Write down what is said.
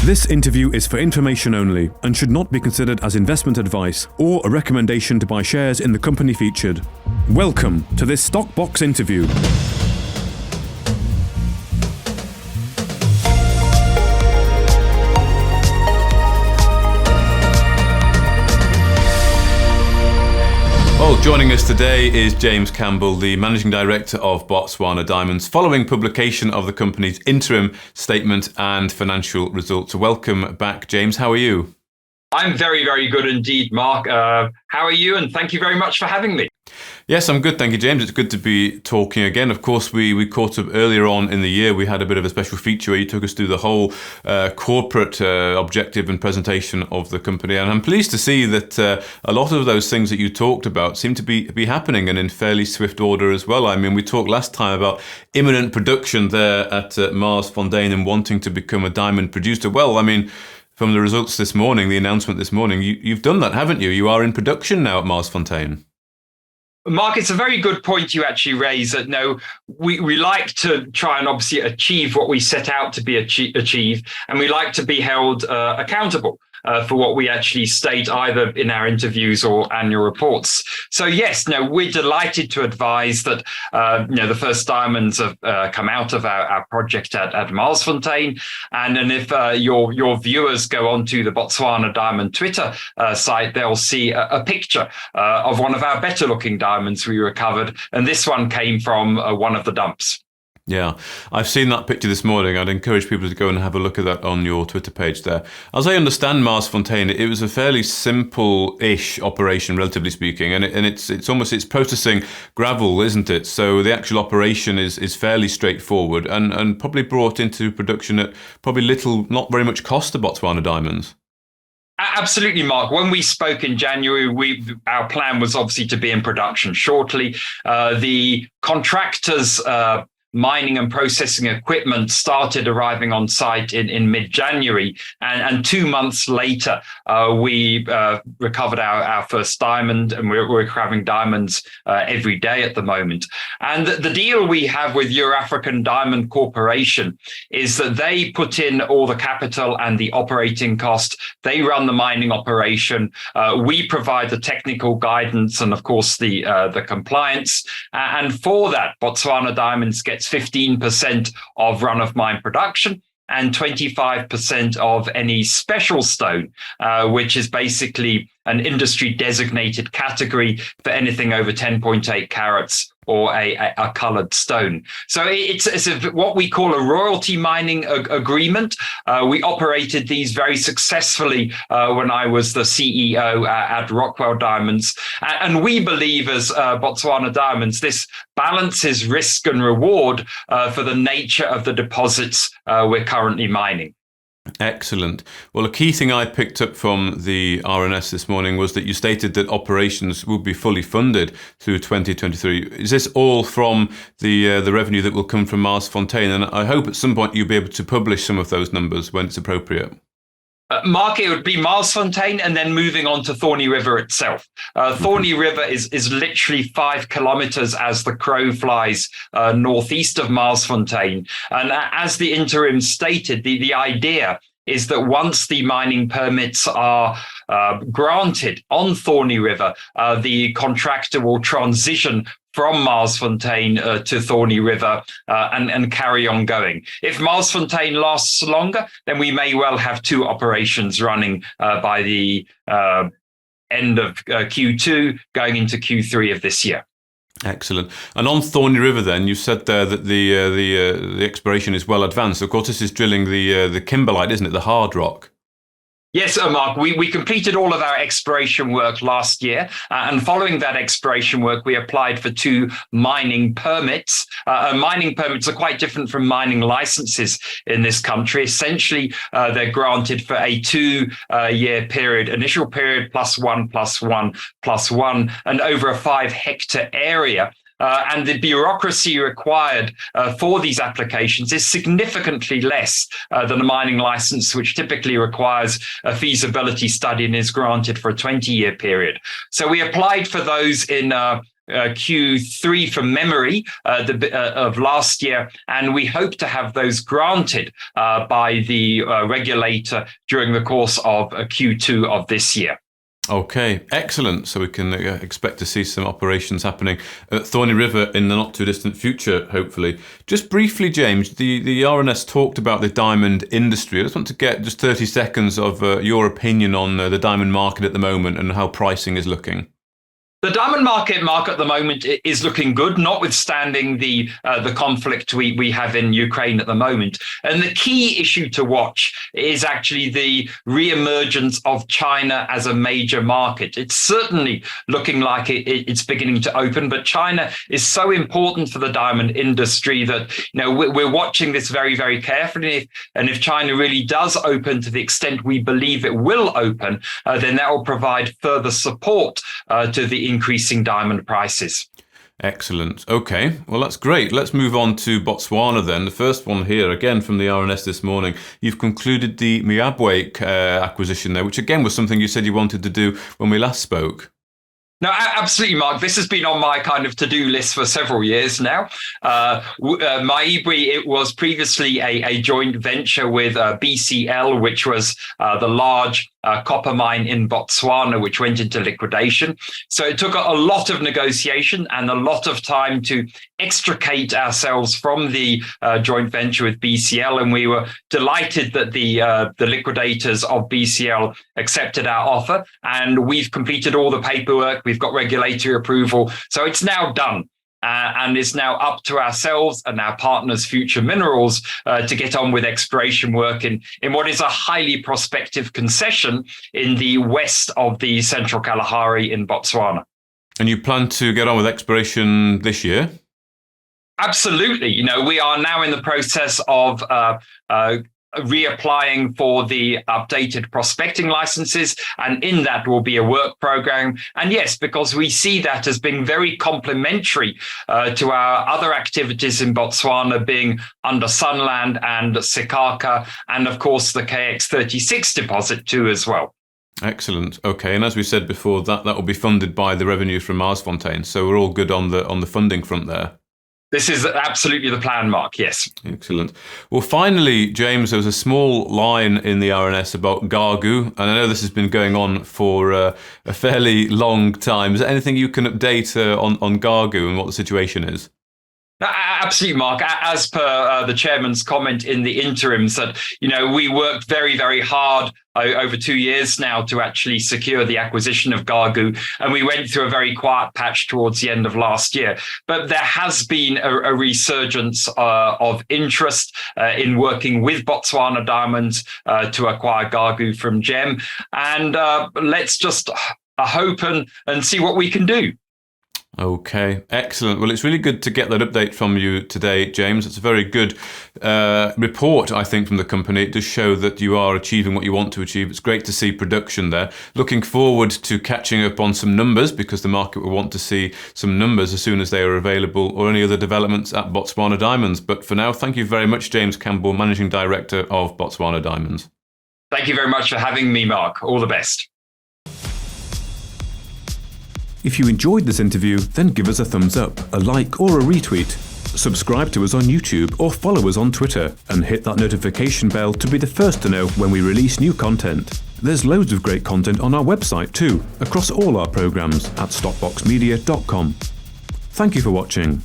This interview is for information only and should not be considered as investment advice or a recommendation to buy shares in the company featured. Welcome to this Stock Box interview. Well, joining us today is James Campbell, the Managing Director of Botswana Diamonds, following publication of the company's interim statement and financial results. Welcome back, James. How are you? I'm very, very good indeed, Mark. How are you? And thank you very much for having me. Yes, I'm good. Thank you, James. It's good to be talking again. Of course, we caught up earlier on in the year. We had a bit of a special feature where you took us through the whole corporate objective and presentation of the company. And I'm pleased to see that a lot of those things that you talked about seem to be happening, and in fairly swift order as well. I mean, we talked last time about imminent production there at Marsfontein and wanting to become a diamond producer. Well, I mean, from the results this morning, the announcement this morning, you've done that, haven't you? You are in production now at Marsfontein. Mark, it's a very good point you actually raise. That we like to try and obviously achieve what we set out to be achieved, and we like to be held accountable for what we actually state either in our interviews or annual reports. So yes, we're delighted to advise that the first diamonds have come out of our project at Marsfontein, and if your viewers go onto the Botswana Diamond Twitter site, they'll see a picture of one of our better looking diamonds we recovered, and this one came from one of the dumps. Yeah, I've seen that picture this morning. I'd encourage people to go and have a look at that on your Twitter page there. As I understand Marsfontein, it was a fairly simple-ish operation, relatively speaking, and it's processing gravel, isn't it? So the actual operation is fairly straightforward and probably brought into production at probably not very much cost to Botswana Diamonds. Absolutely, Mark. When we spoke in January, our plan was obviously to be in production shortly. The contractors' mining and processing equipment started arriving on site in mid-January, and 2 months later we recovered our first diamond, and we're recovering diamonds every day at the moment. And the deal we have with Euro-African Diamond Corporation is that they put in all the capital and the operating cost. They run the mining operation. We provide the technical guidance and, of course, the compliance. And for that, Botswana Diamonds gets 15% of run-of-mine production and 25% of any special stone, which is basically an industry-designated category for anything over 10.8 carats or a coloured stone. So it's what we call a royalty mining agreement. We operated these very successfully when I was the CEO at Rockwell Diamonds. And we believe as Botswana Diamonds, this balances risk and reward for the nature of the deposits we're currently mining. Excellent. Well, a key thing I picked up from the RNS this morning was that you stated that operations will be fully funded through 2023. Is this all from the revenue that will come from Marsfontein? And I hope at some point you'll be able to publish some of those numbers when it's appropriate. Mark, it would be Marsfontein and then moving on to Thorny River itself. Thorny River is literally 5 kilometers as the crow flies northeast of Marsfontein. And as the interim stated, the idea is that once the mining permits are granted on Thorny River, the contractor will transition from Marsfontein to Thorny River and carry on going. If Marsfontein lasts longer, then we may well have 2 operations running by the end of Q2, going into Q3 of this year. Excellent. And on Thorny River, then, you said there that the exploration is well advanced. Of course, this is drilling the Kimberlite, isn't it? The hard rock. Yes, Mark, we completed all of our exploration work last year. And following that exploration work, we applied for 2 mining permits. Mining permits are quite different from mining licenses in this country. Essentially, they're granted for a 2-year period, initial period +1, and over a 5-hectare area. And the bureaucracy required for these applications is significantly less than a mining license, which typically requires a feasibility study and is granted for a 20-year period. So we applied for those in Q3 from memory of last year, and we hope to have those granted by the regulator during the course of Q2 of this year. Okay, excellent. So we can expect to see some operations happening at Thorney River in the not too distant future, hopefully. Just briefly, James, the RNS talked about the diamond industry. I just want to get just 30 seconds of your opinion on the diamond market at the moment and how pricing is looking. The diamond market, Mark, at the moment is looking good, notwithstanding the conflict we have in Ukraine at the moment. And the key issue to watch is actually the re-emergence of China as a major market. It's certainly looking like it's beginning to open, but China is so important for the diamond industry that we're watching this very, very carefully. And if China really does open to the extent we believe it will open, then that will provide further support to the increasing diamond prices. Excellent. Okay, well, that's great. Let's move on to Botswana then. The first one here, again from the RNS this morning. You've concluded the miyabweik acquisition there, which again was something you said you wanted to do when we last spoke. No, absolutely, Mark. This has been on my kind of to-do list for several years now. Maibwe, it was previously a joint venture with BCL, which was the large copper mine in Botswana, which went into liquidation. So it took a lot of negotiation and a lot of time to extricate ourselves from the joint venture with BCL. And we were delighted that the liquidators of BCL accepted our offer. And we've completed all the paperwork. We've got regulatory approval. So it's now done. And it's now up to ourselves and our partners, Future Minerals, to get on with exploration work in what is a highly prospective concession in the west of the central Kalahari in Botswana. And you plan to get on with exploration this year? Absolutely. We are now in the process of reapplying for the updated prospecting licenses, and in that will be a work program. And yes, because we see that as being very complementary to our other activities in Botswana, being under Sunland and Sekaka, and of course the KX36 deposit too as well. Excellent. Okay, and as we said before, that will be funded by the revenue from Marsfontein. So we're all good on the funding front there. This is absolutely the plan, Mark, yes. Excellent. Well, finally, James, there was a small line in the RNS about Gaghoo, and I know this has been going on for a fairly long time. Is there anything you can update on Gaghoo and what the situation is? Absolutely, Mark. As per the chairman's comment in the interims, that we worked very, very hard over 2 years now to actually secure the acquisition of Gaghoo, and we went through a very quiet patch towards the end of last year. But there has been a resurgence of interest in working with Botswana Diamonds to acquire Gaghoo from GEM, and let's just hope and see what we can do. Okay, excellent. Well, it's really good to get that update from you today, James. It's a very good report, I think, from the company. It does show that you are achieving what you want to achieve. It's great to see production there. Looking forward to catching up on some numbers, because the market will want to see some numbers as soon as they are available, or any other developments at Botswana Diamonds. But for now, thank you very much, James Campbell, Managing Director of Botswana Diamonds. Thank you very much for having me, Mark. All the best. If you enjoyed this interview, then give us a thumbs up, a like or a retweet. Subscribe to us on YouTube or follow us on Twitter, and hit that notification bell to be the first to know when we release new content. There's loads of great content on our website too, across all our programs at stockboxmedia.com. Thank you for watching.